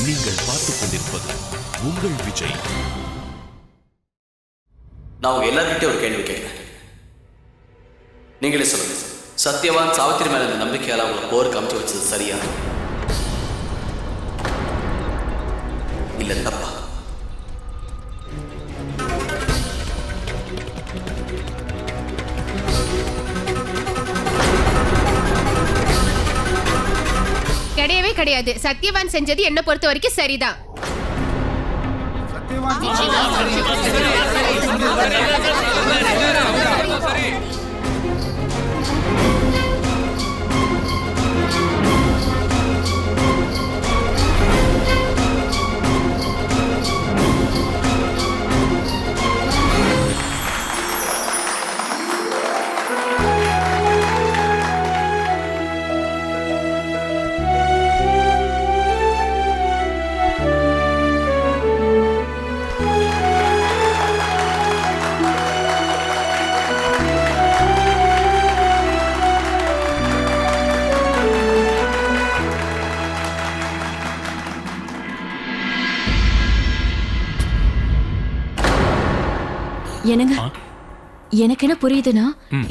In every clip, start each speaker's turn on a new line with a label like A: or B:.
A: நீங்கள் பார்த்துக் கொண்டிருப்பது உங்கள் விஜய்.
B: நான் உங்க எல்லார்கிட்டயும் ஒரு கேள்வி கேட்கிறேன். நீங்களே சொல்லுங்க. சத்யவான் சாவித்திரி மேல இந்த நம்பிக்கையால அவங்க போருக்கு அமைச்சு வச்சது சரியா இல்ல தப்பா?
C: கிடையவே கிடையாது. சத்யவான் செஞ்சது என்ன பொறுத்த வரைக்கும் சரிதான்.
D: என்னங்க, எனக்கு என்ன புரியுதுன்னா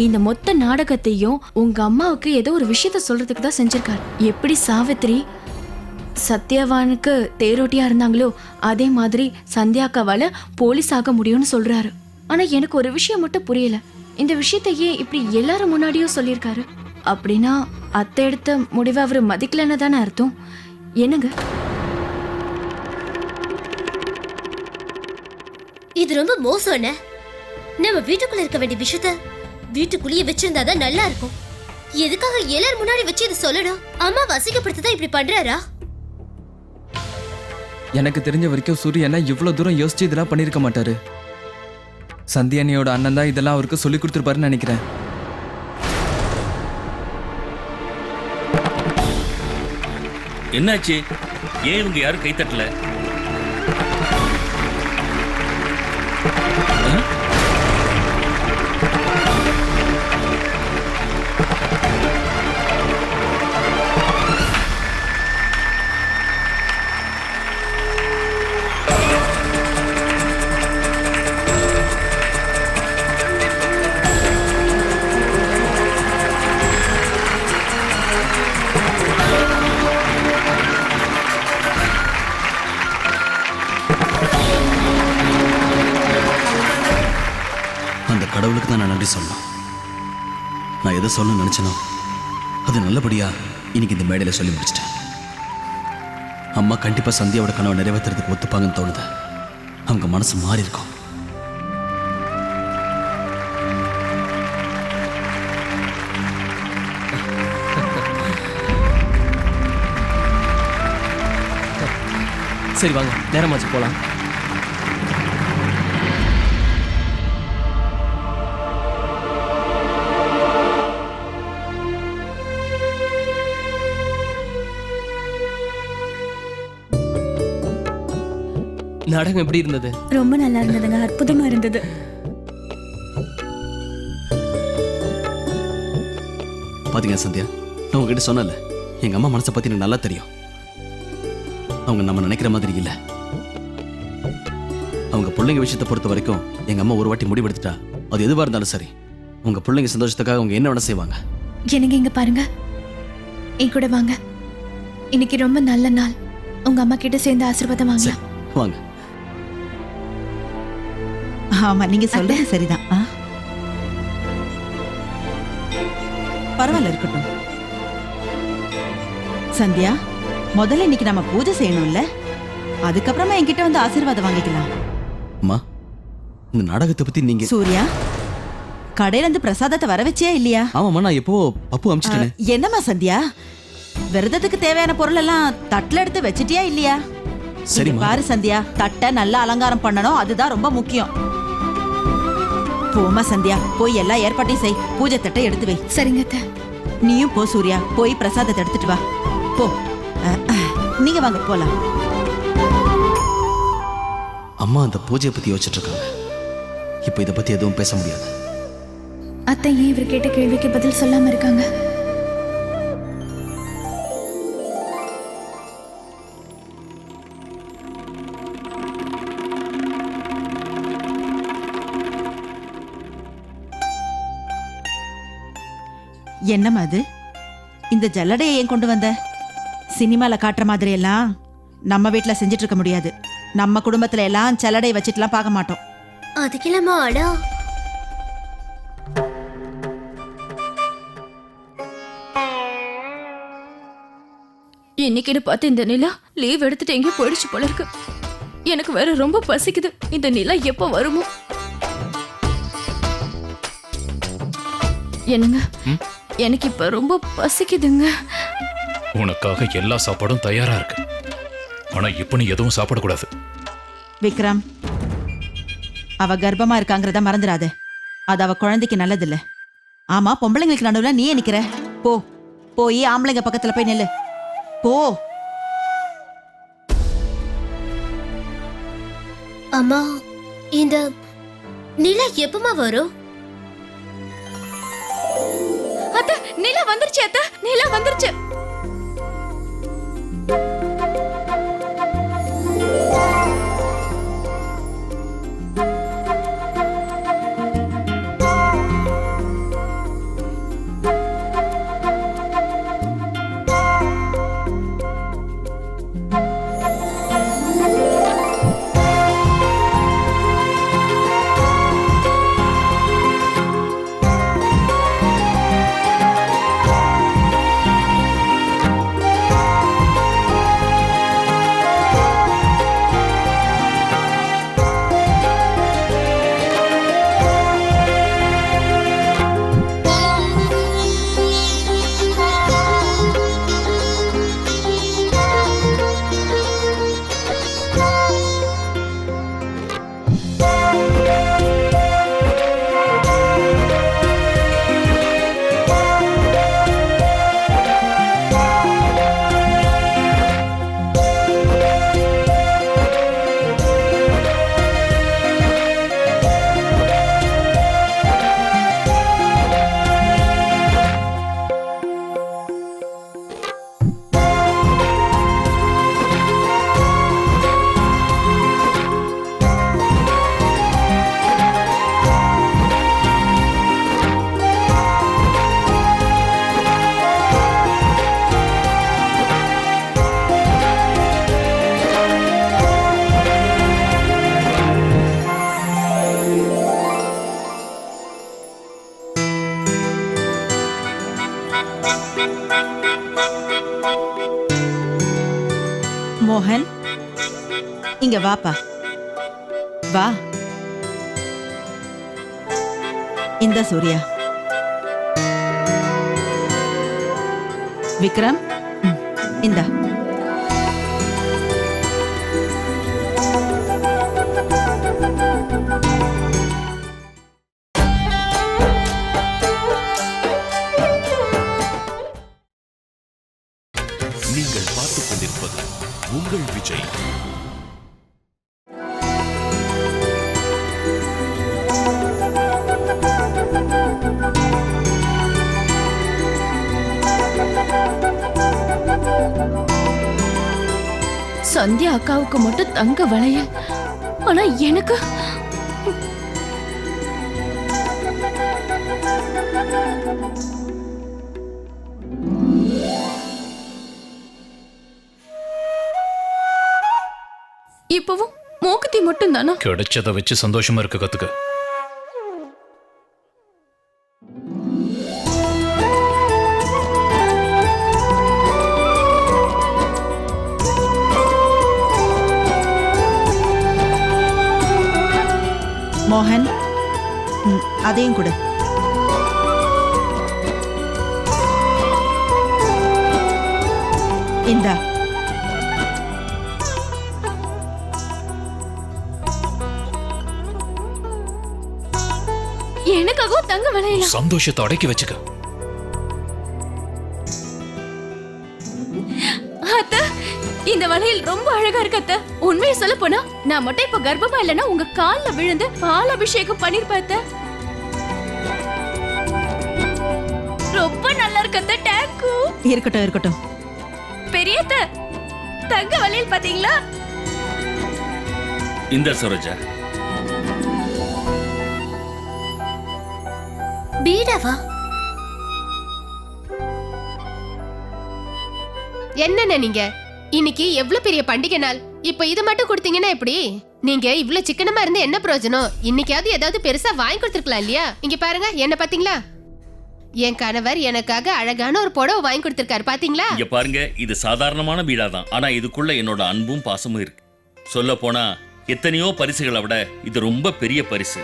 D: இந்த மொத்த நாடகத்தையும் உங்க அம்மாவுக்கு ஏதோ ஒரு விஷயத்த சொல்றதுக்கு தான் செஞ்சிருக்காரு. எப்படி சாவித்திரி சத்யவானுக்கு தேரோட்டியா இருந்தாங்களோ அதே மாதிரி சந்தியாக்காவால போலீஸ் ஆக முடியும்னு சொல்றாரு. ஆனா எனக்கு ஒரு விஷயம் மட்டும் புரியல. இந்த விஷயத்த ஏன் இப்படி எல்லாரும் முன்னாடியும் சொல்லியிருக்காரு? அப்படின்னா அத்தை எடுத்த முடிவை அவரு மதிக்கலன்னு தானே அர்த்தம். என்னங்க
E: இது? ரொம்ப மோசம். நம்ம வீட்டுக்குள்ள இருக்க வேண்டிய விஷயத்த வீட்டுக்குள்ளேயே வச்சிருந்தாதான் நல்லா இருக்கும். எதுக்காக எல்லாரும் முன்னாடி வச்சு இதை சொல்லணும்? அம்மா வசிக்கப்படுத்ததான் இப்படி பண்றாரா?
F: எனக்கு தெரிஞ்ச வரைக்கும் சூரியனா இவ்வளவு தூரம் யோசிச்சு இதெல்லாம் பண்ணிருக்க மாட்டாரு. சந்தியனியோட அண்ணன் தான் இதெல்லாம் அவருக்கு சொல்லி கொடுத்துருப்பாருன்னு நினைக்கிறேன்.
G: என்னாச்சு? ஏன் இவங்க யாரும் கை தட்டல?
B: கடவுளுக்கு தான் நான் நன்றி சொல்லணும். நான் எதை சொல்ல நினைச்சனோ அது நல்லபடியா இன்னைக்கு இந்த மேடையில சொல்லி முடிச்சிட்டேன். அம்மா கண்டிப்பா சந்தியாவோட கனவை நிறைவேற்றுறதுக்கு ஒத்துப்பாங்கன்னு தோணுது. அவங்க மனசு மாறி இருக்கும்.
H: சரி வாங்க, நேரமாச்சு போலாம். நாடகம் எப்படி இருந்தது?
D: ரொம்ப நல்லா இருந்ததுங்க, அற்புதமா இருந்தது.
B: பாத்தீங்க சந்தியா, நான் உங்ககிட்ட சொன்னல, எங்க அம்மா மனசை பத்தி எனக்கு நல்லா தெரியும். அவங்க நம்ம நினைக்கிற மாதிரி இல்ல. அவங்க பிள்ளைங்க விஷயத்தை பொறுத்த வரைக்கும் எங்க அம்மா ஒரு வாட்டி முடிவெடுத்துட்டா அது எதுவா இருந்தாலும் சரி, உங்க பிள்ளைங்க சந்தோஷத்துக்காக அவங்க என்ன வேணா செய்வாங்க.
D: எனக்கு இங்க பாருங்க, என் கூட வாங்க. இன்னைக்கு ரொம்ப நல்ல நாள். உங்க அம்மா கிட்ட சேர்ந்து ஆசீர்வாதம் வாங்கலாம்.
B: வாங்க.
I: ஆமா, நீங்க சொல்றது சரிதான். பரவாயில்ல, இருக்கட்டும். சந்தியா, முதல்ல இன்னைக்கு நம்ம பூஜை செய்யணும்ல, அதுக்கப்புறமா என்கிட்ட வந்து ஆசீர்வாதம் வாங்கிக்கலாம்.
B: அம்மா, இந்த நாடகத்தை பத்தி நீங்க...
I: சூர்யா, கடையில இருந்து பிரசாதத்தை வர வச்சியா இல்லையா?
B: ஆமாம்மா, நான் எப்போ பப்பு அமிச்சிட்டேன்.
I: என்னம்மா சந்தியா, விரதத்துக்கு தேவையான பொருள் எல்லாம் தட்டுல எடுத்து வச்சிட்டியா இல்லையா? சரி பாரு சந்தியா, தட்டை நல்லா அலங்காரம் பண்ணணும், அதுதான் ரொம்ப முக்கியம். போமா சந்தியா, போய் எல்லா ஏற்பாட்டையும் செய். பூஜை தட்டை எடுத்து வை.
D: சரிங்க.
I: நீயும் போ சூர்யா, போய் பிரசாதத்தை எடுத்துட்டு வா. போ. நீங்க வாங்க போலாம்.
B: அம்மா அந்த பூஜையை பத்தி யோசிச்சுட்டு இருக்காங்க. இப்போ இதை பத்தி எதுவும் பேச முடியாது.
D: அத்தை ஏன் இவர் கேட்ட கேள்விக்கு பதில் சொல்லாம இருக்காங்க?
I: என்னம்மா அது? இந்த ஜல்லடையை ஏன் கொண்டு வந்த? சினிமால காட்டுற மாதிரி எல்லாம் நம்ம வீட்ல செஞ்சிட்டு இருக்க முடியாது. நம்ம குடும்பத்துல எல்லாம் ஜல்லடை வச்சிட்டுலாம் பார்க்க மாட்டோம்.
E: அதுக்கில்லம்மா ஆனா
D: இன்னைக்குன்னு பார்த்து இந்த நிலா லீவ் எடுத்துட்டு எங்கேயோ போயிடுச்சு போல இருக்கு. எனக்கு வேற ரொம்ப பசிக்குது. இந்த நிலா எப்போ வருமோ? என்னங்க, எனக்கு இப்ப ரொம்ப பசிக்குதுங்க.
A: உனக்காக எல்லா சாப்பாடும் தயாரா இருக்கு. ஆனா இப்ப நீ எதுவும் சாப்பிடக்கூடாது.
I: விக்ரம், அவ கர்ப்பமா இருக்காங்கிறத மறந்துடாத. அது அவ குழந்தைக்கு நல்லதில்ல. ஆமா, பொம்பளைங்களுக்கு நடுவுல நீ நிக்கிற? போ, போய் ஆம்பளைங்க பக்கத்துல போய் நில்லு. போ.
E: அம்மா, இந்த நிலா எப்பமா வரும்?
D: அத்தை, நிலா வந்துருச்சு அத்தை, நிலா வந்துருச்சு.
I: மோகன், இங்க வாப்பா. வா. இந்த சூர்யா. விக்ரம், இந்தா.
A: நீங்கள் பார்த்துக் கொண்டிருப்பது உங்கள் விஜய்.
D: சந்தியா அக்காவுக்கு மட்டும் தங்க வளையல், ஆனா எனக்கு இப்பவும் மூக்குத்தி மட்டும் தானா?
A: கிடைச்சதை வச்சு சந்தோஷமா இருக்க கத்துக்க.
I: மோகன், அதையும் கொடு. இந்தா.
D: எனக்காகவும் தங்க வளையல.
A: சந்தோஷத்தை அடக்கி வச்சுக்க.
D: அத்தை, இந்த வளையல் ரொம்ப அழகா இருக்கு அத்தை. உண்மையை சொல்ல போனா நான் மட்டும் இப்ப கர்ப்பமா இல்லைன்னா உங்க கால்ல விழுந்து பால் அபிஷேகம் பண்ணிருப்பேன் அத்தை. ரொம்ப நல்லா இருக்கு அத்தை. டேங்கு.
I: இருக்கட்டும் இருக்கட்டும்.
D: பெரிய அத்தை, தங்க வளையல் பாத்தீங்களா?
G: இந்த சரோஜா,
E: பீடாவா?
C: என்னென்ன நீங்க இன்னைக்கு எவ்வளவு பெரிய பண்டிகை நாள் இப்ப இது மட்டும் கொடுத்தீங்கன்னா எப்படி? நீங்க இவ்ளோ சிக்கனமா இருந்து என்ன பிரயோஜனம்? இன்னைக்காவது ஏதாவது பெருசா வாங்கி கொடுத்துருக்கலாம் இல்லையா? இங்க பாருங்க, என்ன பாத்தீங்களா? என் கணவர் எனக்காக அழகான ஒரு புடவை வாங்கி கொடுத்திருக்காரு, பாத்தீங்களா?
G: இங்க பாருங்க, இது சாதாரணமான வீடாதான். ஆனா இதுக்குள்ள என்னோட அன்பும் பாசமும் இருக்கு. சொல்ல போனா எத்தனையோ பரிசுகளை விட இது ரொம்ப பெரிய பரிசு.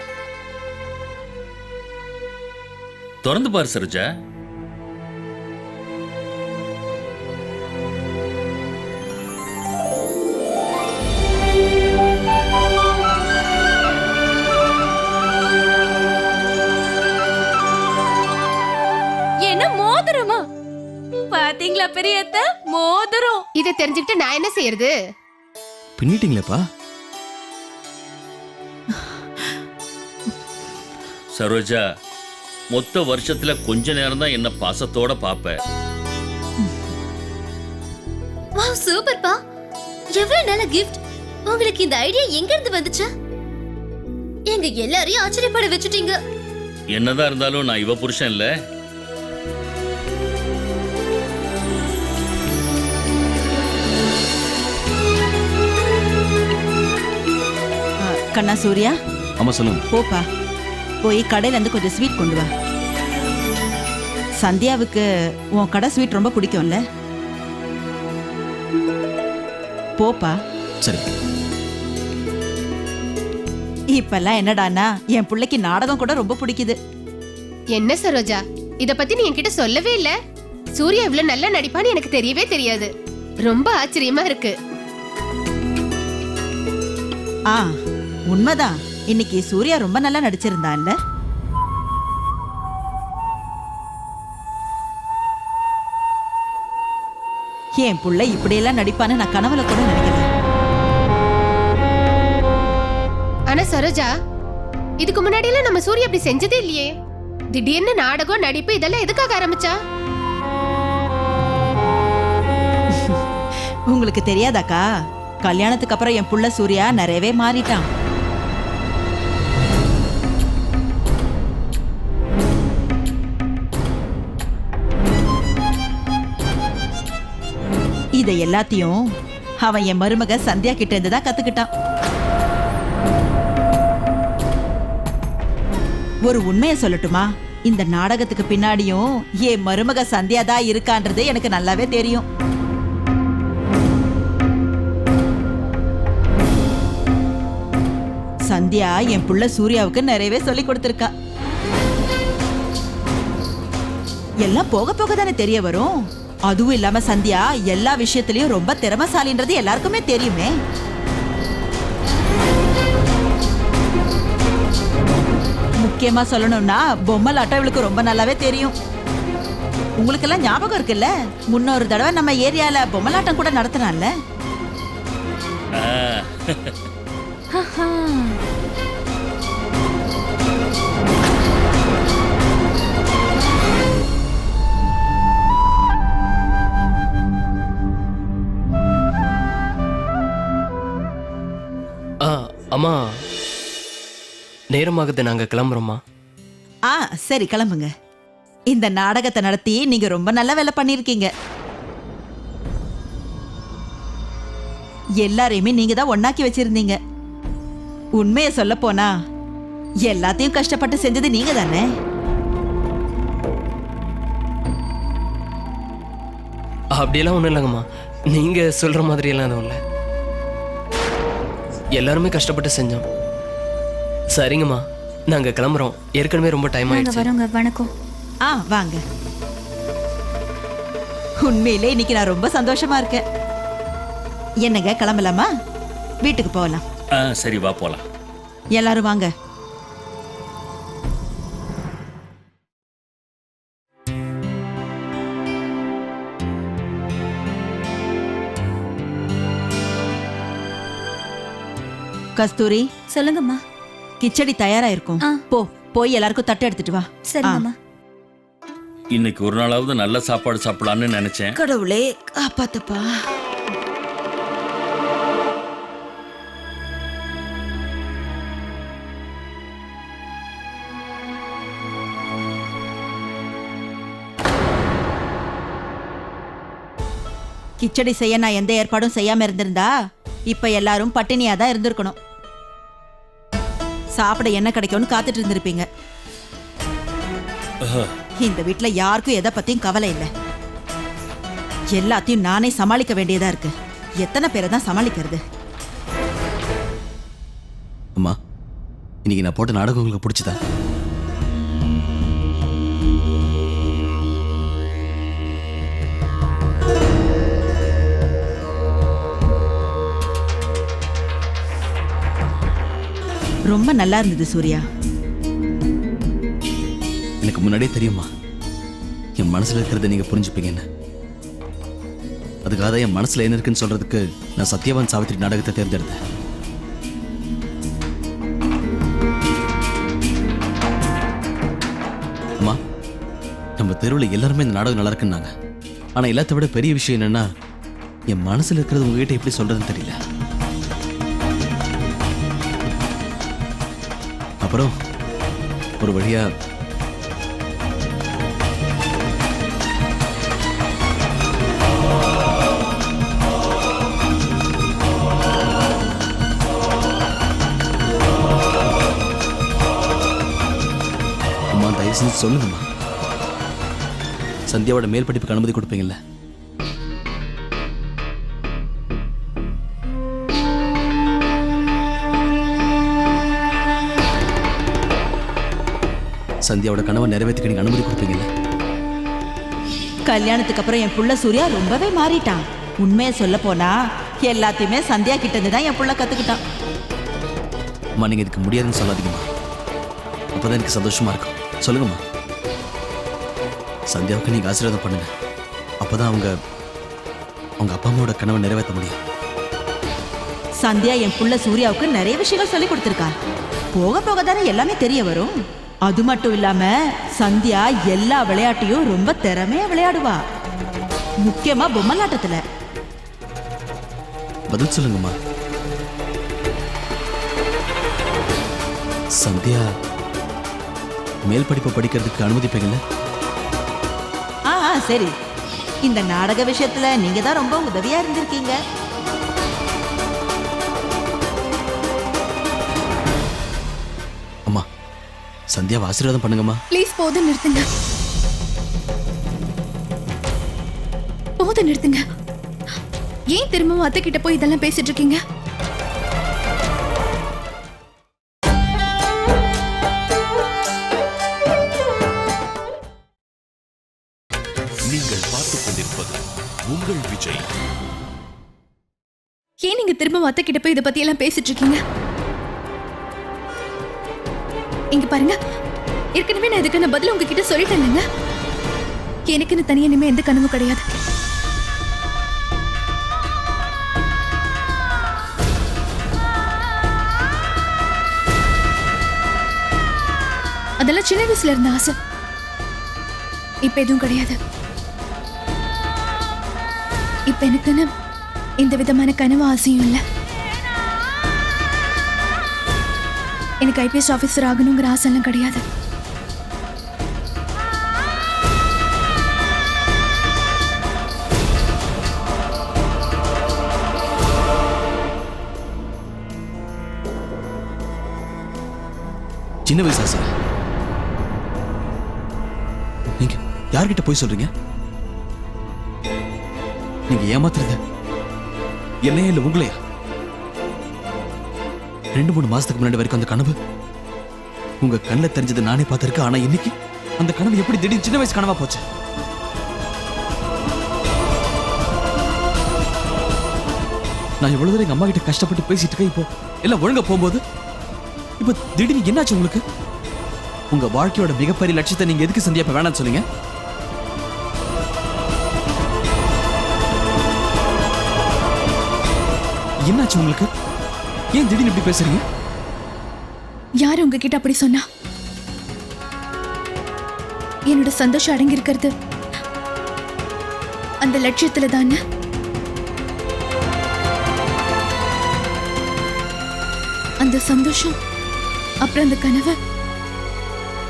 G: திறந்து பாரு சரோஜா.
D: என்ன மோதிரமா? பாத்தீங்களா பெரியத்த, மோதிரம்.
C: இதை தெரிஞ்சுக்கிட்டு நான் என்ன செய்யறது?
B: பின்னிட்டீங்களேப்பா.
G: சரோஜா, மொத்த வருஷத்துல கொஞ்ச நேரம் தான் என்ன பாசத்தோட பாப்ப.
E: வாவ், சூப்பர்ப்பா. எவ்வளவு நல்ல கிஃப்ட். உங்களுக்கு இந்த ஐடியா எங்க இருந்து வந்துச்சு? எங்க எல்லாரையும் ஆச்சரியப்பட வச்சுட்டீங்க.
G: என்னதான் இருந்தாலும் நான் இவ புருஷன் இல்ல.
I: கண்ணா சூர்யா,
B: ஆமா சொல்லுங்க.
I: போப்பா, போய் கடையில இருந்து கொஞ்சம் ஸ்வீட் கொண்டு வா. சந்தியாவுக்கு உன் கடை ஸ்வீட் ரொம்ப பிடிக்கும்ல? போப்பா.
B: சரி.
I: இப்பெல்லாம் என்னடானா என் பிள்ளைக்கு நாடகம் கூட ரொம்ப பிடிக்குது.
C: என்ன சரோஜா, இத பத்தி நீ என்கிட்ட சொல்லவே இல்ல. சூர்யா இவ்வளவு நல்லா நடிப்பான்னு எனக்கு தெரியவே தெரியாது. ரொம்ப ஆச்சரியமா இருக்கு.
I: ஆ, உண்மைதான். இன்னைக்கு சூர்யா ரொம்ப நல்லா நடிச்சிருந்தான்ல. என் புள்ள இப்படியெல்லாம் நடிப்பான்னு நான் கனவுல கூட நினைக்கல.
C: ஆனா சரோஜா, இதுக்கு முன்னாடி எல்லாம் நம்ம சூர்யா அப்படி செஞ்சதே இல்லையே. திடீர்னு நாடகம், நடிப்பு இதெல்லாம் எதுக்காக ஆரம்பிச்சா?
I: உங்களுக்கு தெரியாதாக்கா, கல்யாணத்துக்கு அப்புறம் என் புள்ள சூர்யா நிறையவே மாறிட்டான். இதை எல்லாத்தையும் அவன் என் மருமக சந்தியா கிட்ட இருந்து தான் கத்துக்கிட்டான். ஒரு உண்மையை சொல்லட்டுமா? இந்த நாடகத்துக்கு பின்னாடியும் என் மருமக சந்தியா தான் இருக்கான்றது எனக்கு நல்லாவே தெரியும். சந்தியா என் புள்ள சூர்யாவுக்கு நிறையவே சொல்லி கொடுத்திருக்கா. எல்லாம் போக போக தானே தெரிய வரும். அதுவும் இல்லாம சந்தியா எல்லா விஷயத்திலயும் ரொம்ப திறமைசாலின்றது எல்லாருக்குமே தெரியுமே. முக்கியமா சொல்லணும்னா பொம்மலாட்டம் இவளுக்கு ரொம்ப நல்லாவே தெரியும். உங்களுக்கெல்லாம் ஞாபகம் இருக்குல்ல, முன்னொரு தடவை நம்ம ஏரியால பொம்மலாட்டம் கூட நடத்தினால.
H: அம்மா, நேரமாகுது, நாங்க கிளம்புறோம்மா.
I: ஆ சரி, கிளம்புங்க. இந்த நாடகத்தை நடத்தி நீங்க ரொம்ப நல்ல வேலை பண்ணிருக்கீங்க. எல்லாரையுமே நீங்க தான் ஒண்ணாக்கி வச்சிருந்தீங்க. உண்மையை சொல்ல போனா எல்லாத்தையும் கஷ்டப்பட்டு செஞ்சது நீங்க தானே.
H: அப்படியெல்லாம் ஒன்றும் இல்லைங்கம்மா, நீங்க சொல்ற மாதிரி எல்லாம் எதுவும் இல்லை. எல்லாருமே கஷ்டப்பட்டு செஞ்சோம். சரிங்கம்மா, நாங்க கிளம்புறோம். ஏற்கனவே ரொம்ப டைம் ஆயிடுச்சு.
D: வரோங்க. வணக்கம்.
I: ஆ வாங்க. உண்மையிலே இன்னைக்கு நான் ரொம்ப சந்தோஷமா இருக்கேன். என்னங்க, கிளம்பலாமா? வீட்டுக்கு போகலாம்.
G: சரி, வா போலாம்.
I: எல்லாரும் வாங்க. கஸ்தூரி,
D: சொல்லுங்கம்மா.
I: கிச்சடி தயாரா இருக்கும். போய் எல்லாருக்கும் தட்டு எடுத்துட்டு வா.
D: சரிங்கம்மா.
G: இன்னைக்கு ஒரு நாளாவது நல்ல சாப்பாடு சாப்பிடலான்னு நினைச்சேன்.
I: கடவுளே காப்பாத்துப்பா. கிச்சடி செய்ய நான் எந்த ஏற்பாடும் செய்யாம இருந்திருந்தா இப்ப எல்லாரும் பட்டினியா தான் இருந்திருக்கணும். சாப்பிட என்ன கிடைக்கும்னு காத்துட்டு இருந்திருப்பீங்க. இந்த வீட்ல யாருக்கும் எதை பத்தியும் கவலை இல்லை. எல்லாத்தையும் நானே சமாளிக்க வேண்டியதா இருக்கு. எத்தனை பேரை தான் சமாளிக்கிறது?
B: அம்மா, இன்னைக்கு நான் போட்ட நாடகம் உங்களுக்கு பிடிச்சதா?
I: ரொம்ப நல்லா இருந்தது சூர்யா.
B: எனக்கு முன்னாடியே தெரியுமா என் மனசுல இருக்கிறத நீங்க புரிஞ்சுப்பீங்கன்னு. அதுக்காக என் மனசுல என்ன இருக்குன்னு சொல்றதுக்கு நான் சத்யவான் சாவித்திரி நாடகத்தை தேர்ந்தெடுத்தேன். அம்மா, நம்ம தெருவில் எல்லாருமே இந்த நாடகம் நல்லா இருக்குன்னாங்க. ஆனா எல்லாத்த விட பெரிய விஷயம் என்னன்னா, என் மனசுல இருக்கிறது உங்ககிட்ட எப்படி சொல்றதுன்னு தெரியல. அப்புறம் ஒரு வழியா அம்மா, தயவு செஞ்சு சொல்லுங்கம்மா, சந்தியாவோட மேல் படிப்புக்கு அனுமதி கொடுப்பீங்கல்ல? சந்தியாவோட கனவை நிறைவேற்றிக்க நீங்க அனுமதி கொடுப்பீங்கல்ல?
I: கல்யாணத்துக்கு அப்புறம் என் புள்ள சூர்யா ரொம்பவே மாறிட்டான். உண்மையை சொல்ல போனா எல்லாத்தையுமே சந்தியா கிட்ட இருந்து தான் என் புள்ள கத்துக்கிட்டான்.
B: அம்மா, நீங்க இதுக்கு முடியாதுன்னு சொல்லாதீங்கம்மா. அப்பதான் எனக்கு சந்தோஷமா இருக்கும். சொல்லுங்கம்மா, சந்தியாவுக்கு நீங்க ஆசீர்வாதம் பண்ணுங்க. அப்பதான் அவங்க அப்பா அம்மாவோட கனவை நிறைவேற்ற முடியும்.
I: சந்தியா என் புள்ள சூர்யாவுக்கு நிறைய விஷயங்கள் சொல்லி கொடுத்துருக்கா. போக போக தானே எல்லாமே தெரிய வரும். அது மட்டும் இல்லாம சந்தியா எல்லா விளையாட்டையும் ரொம்ப திறமையா விளையாடுவா. முக்கியமா பொம்மலாட்டத்துல.
B: பதில் சொல்லுங்கம்மா. சந்தியா மேல் படிப்பு படிக்கிறதுக்கு அனுமதிப்பீங்கல்ல?
I: சரி, இந்த நாடக விஷயத்துல நீங்க தான் ரொம்ப உதவியா இருந்திருக்கீங்க.
B: அம்மா, சந்தியாவை ஆசீர்வாதம் பண்ணுங்கம்மா.
D: ப்ளீஸ் போதும் நிறுத்துங்க. போதும் நிறுத்துங்க. ஏன் திரும்பவும் அத்தை கிட்ட போய் இதெல்லாம் பேசிட்டு இருக்கீங்க?
A: நீங்கள் பார்த்துக் கொண்டிருப்பது உங்கள் விஜய்.
D: ஏன் நீங்க திரும்பவும் அத்தை கிட்ட போய் இதை பத்தி எல்லாம் பேசிட்டு இருக்கீங்க? இங்க பாருங்க, ஏற்கனவே நான் இதுக்கான பதில் உங்ககிட்ட சொல்லிட்டேங்க. எனக்குன்னு தனியா இனிமே எந்த கனவும் கிடையாது. அதெல்லாம் சின்ன வயசுல இருந்த ஆசை. இப்ப எதுவும் கிடையாது. இப்ப எனக்குன்னு எந்த விதமான கனவு ஆசையும் இல்லை. எனக்கு ஐபிஎஸ் ஆபீசர் ஆகணுங்கிற ஆசைலாம் கிடையாது.
B: சின்ன வயசு ஆசை. நீங்க யார்கிட்ட போய் சொல்றீங்க? நீங்க ஏமாத்துறது என்னையா இல்ல உங்களையா? 2-3 மாசத்துக்கு முன்னாடி வரைக்கும் அந்த கனவு உங்க கண்ணில் தெரிஞ்சது நானே பார்த்திருக்கேன். ஆனா இன்னைக்கு அந்த கனவு எப்படி திடீர்னு சின்ன வயசு கனவா போச்சு? நான் எவ்வளவு தூரம் எங்க அம்மா கிட்ட கஷ்டப்பட்டு பேசிட்டு இருக்கேன். இப்போ எல்லாம் ஒழுங்கா போகும்போது இப்ப திடீர்னு என்னாச்சு உங்களுக்கு? உங்க வாழ்க்கையோட மிகப்பெரிய லட்சியத்தை நீங்க எதுக்கு சந்தியா இப்ப வேணாம்னு சொல்லுங்க? என்னாச்சு உங்களுக்கு? ஏன் திடீர்னு இப்படி பேசுறீங்க?
D: யாரு உங்ககிட்ட அப்படி சொன்னா? என்னோட சந்தோஷம் அடங்கி இருக்கிறது அந்த லட்சியத்துல தானே. அந்த சந்தோஷம் அப்புறம் அந்த கனவு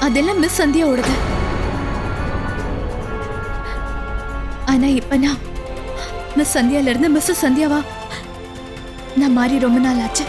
D: அதெல்லாம் மிஸ் சந்தியாவோடது. ஆனா இப்ப மிஸ் சந்தியால இருந்து மிஸ் சந்தியாவா நான் மாறி ரொம்ப நாள் ஆச்சு.